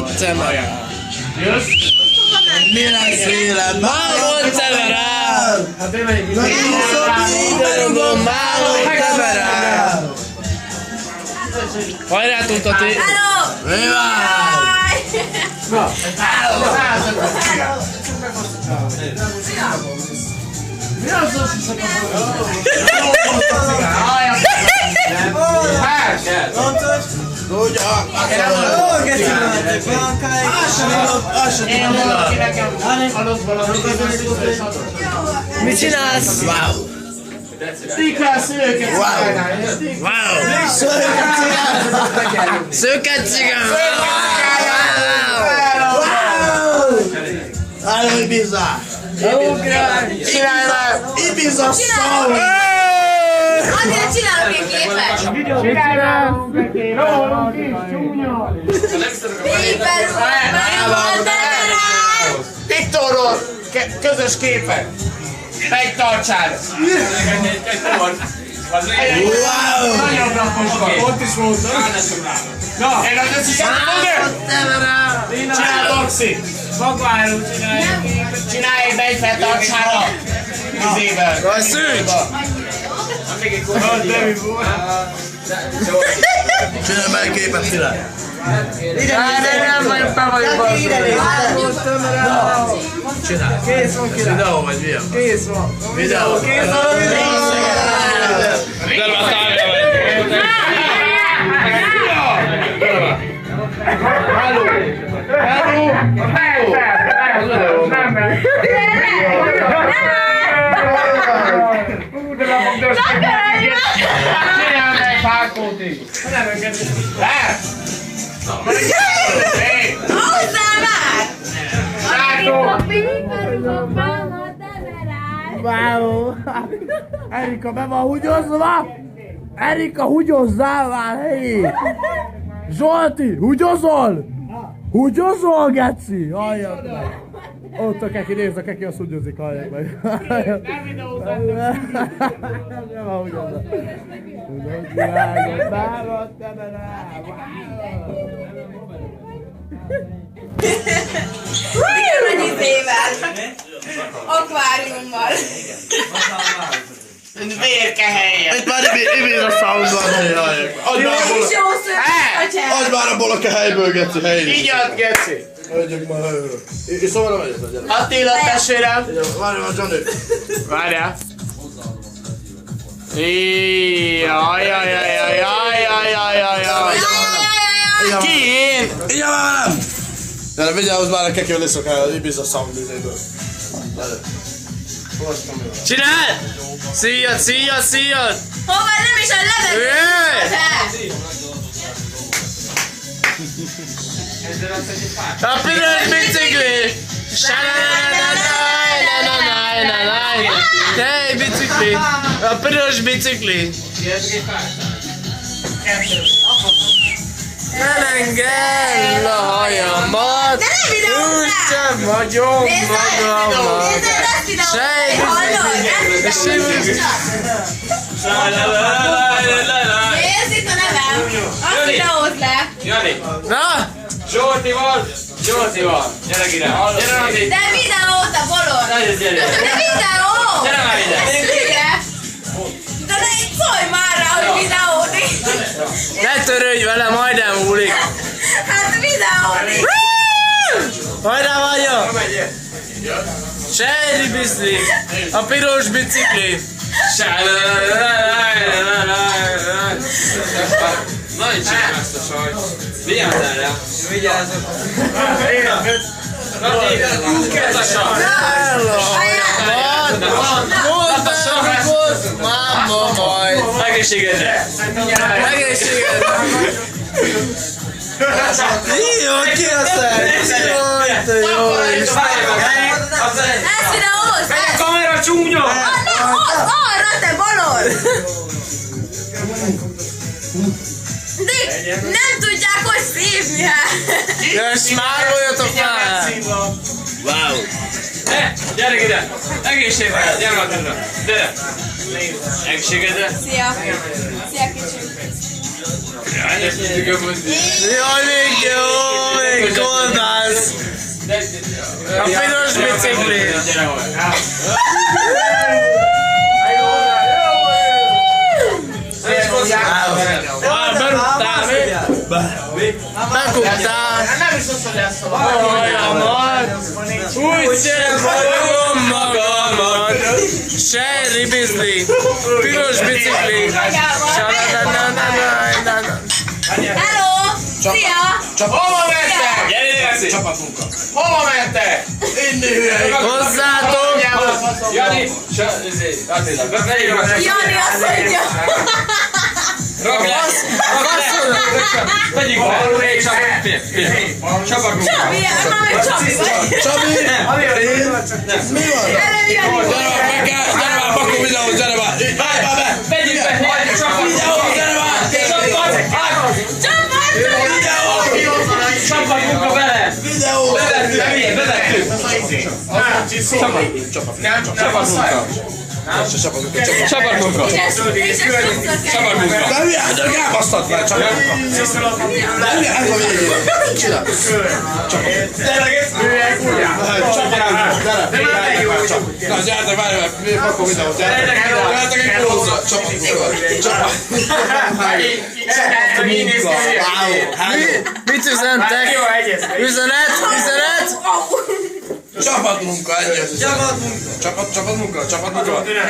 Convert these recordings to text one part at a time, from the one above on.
Montemara. Jössz? Mi lesz vélem? Montemara. Hát én megyek is. Montemara. Hajrá Tutati. Mi van? Na, mi az az hiszek Mit csinálsz? Wow! Stikkel szőket csinálni. Wow! Szőket cigán! Hello Ibiza! Csinálj már! Ibiza szó! Azért csinálok egy képet! Csinálunk neki, rólunk is, csúnya! Viktorról közös képet! Megtartsál! Wow! Nagyon napos van, ott is volt, na, én az összeset fogja! Csinálj Boxi! Magváról csinálj egy bejfenntartsára! Izében! Vaj, szűcs! Csinálj meg egy képet, király! Nem vagyok, be vagyok Csinálj! Kész van király! Videó vagy videó? Kész van! Videó! Kész van a videó! Hello! Hello! Hello! Nem megy! Csinálj meg Fákóti! Nem engedj! Le! Hé! Hozzá már! Sátó! Wow! Erika be van húgyozva! Erika, húgyozzál már, hé! Zsolti, húgyozol? Húgyozol, geci? Halljak meg! Ott a keki, nézd a keki, azt húgyozik, halljak meg! Nem videózom! Nem van húgyozva! Tudod, világot, bárod, te be rá! Milyen nagy izével? Akváriummal. Vérkehelyen! Itt már Ibiza sound van, hogy halljak! Adj már abból És jó szőr, Adj már abból a helyből, geci, helyre! Így ad, Geci! Adjak már helyről! És szóval nem megyek, hogy gyere! Attila, testvérem! Várj már, Johnny! Várjál! Jajjajajajajajajajajajaj! Ki én? Így már velem! Gyere, vigyázz már a kekivel iszok el az Ibiza sound izéből! Gyere! Csináld! Szíjad, szíjad, szíjad! hova nem is a levezető. A piros bicikli! Hey, bicikli! A piros bicikli! Elengedd a hajamat! De nem videózál! Úgyse vagyok magamat! Nézd, ezt videózál! Sej, Hallod? Ezt videózál! Nézd itt a nevem! Azt videózd le! Jani! Na! Zsolti van! Zsolti van! Gyere ide! Gyere Andi! De videót a bolond! Nagyon gyere! De videó! Gyere már ide! Ez hülye! De ne szólj már rá, hogy videózni! Ne törődj vele, majd elmúlik! Hát videózni! Hajrá vagyok! Sejri bicikli! A piros bicikli! Nagyon csinálom ezt a sajt! Vigyázzál rá! Vigyázzak! Ez a sajt! Máma majd! Egészségedre! Egészségedre! Jó, ki a szex? Jaj, te jó is! Ezt videózd! Megy a kamera csúnya! Nem, az arra, te bolond! Nem tudják, hogy szívni, hát! Jössz már, olyatok már! Wow! Gyere ide! Egészségedre! Gyere Matilda! Gyere! Egészségedre! Szia! Szia, kicsim! Jaj, még jó, még goldász! A piros bicikli! Bekuptál! Nem is az, hogy ezt Úgy sem fogom magamat! Sherry bizli! Piros bicikli! Hello! Szia! Hova mentek? Gyere, Csapatmunka! hova mentek? Hozzátok! Jani, Attila, beírva. Jani azt mondja! Vegyünk fel! Csapatunk! Csabi, már Csabi vagy! Csabi! Mi van? Gyere már, Bakó videó, gyere már! Gyere már be! Vegyünk fel! Videó, gyere már! Csapatunk bele! Videó! Bevettük! Csapatunk! De mi állnak, elbasztat már csapatunka! De mi állnak a végén? Csinál! Na, gyertek, várj meg! Bakó videó, gyertek! Gyertek egy pózra! Csapatunka! Mit üzentek? Üzenet! Csapatmunka, ennyi.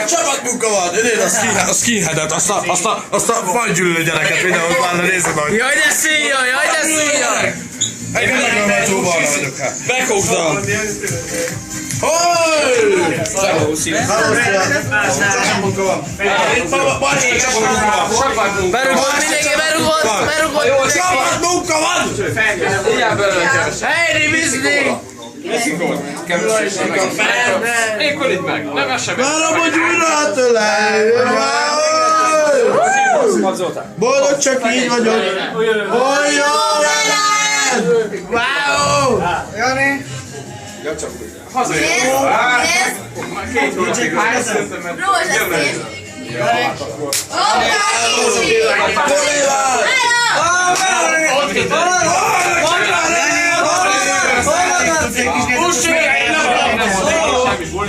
Csapatmunka van! Nézd a skinheadet, azt a fajgyűlölő gyereket videót már nézzük majd. Jaj, de szíja! Engem megölve balra vagyok hát. Bekógtam! Hoj! Csapatmunka van. Berugott mindenki, berugott! Csapatmunka van! Hey, bizli! Ékol itt meg! Nem esem! Várom, hogy újra átölelj! Boldog, csak így vagyok! Hogy jó veled! Wow! Jani! Két hónapig Rózsaszín! Hello!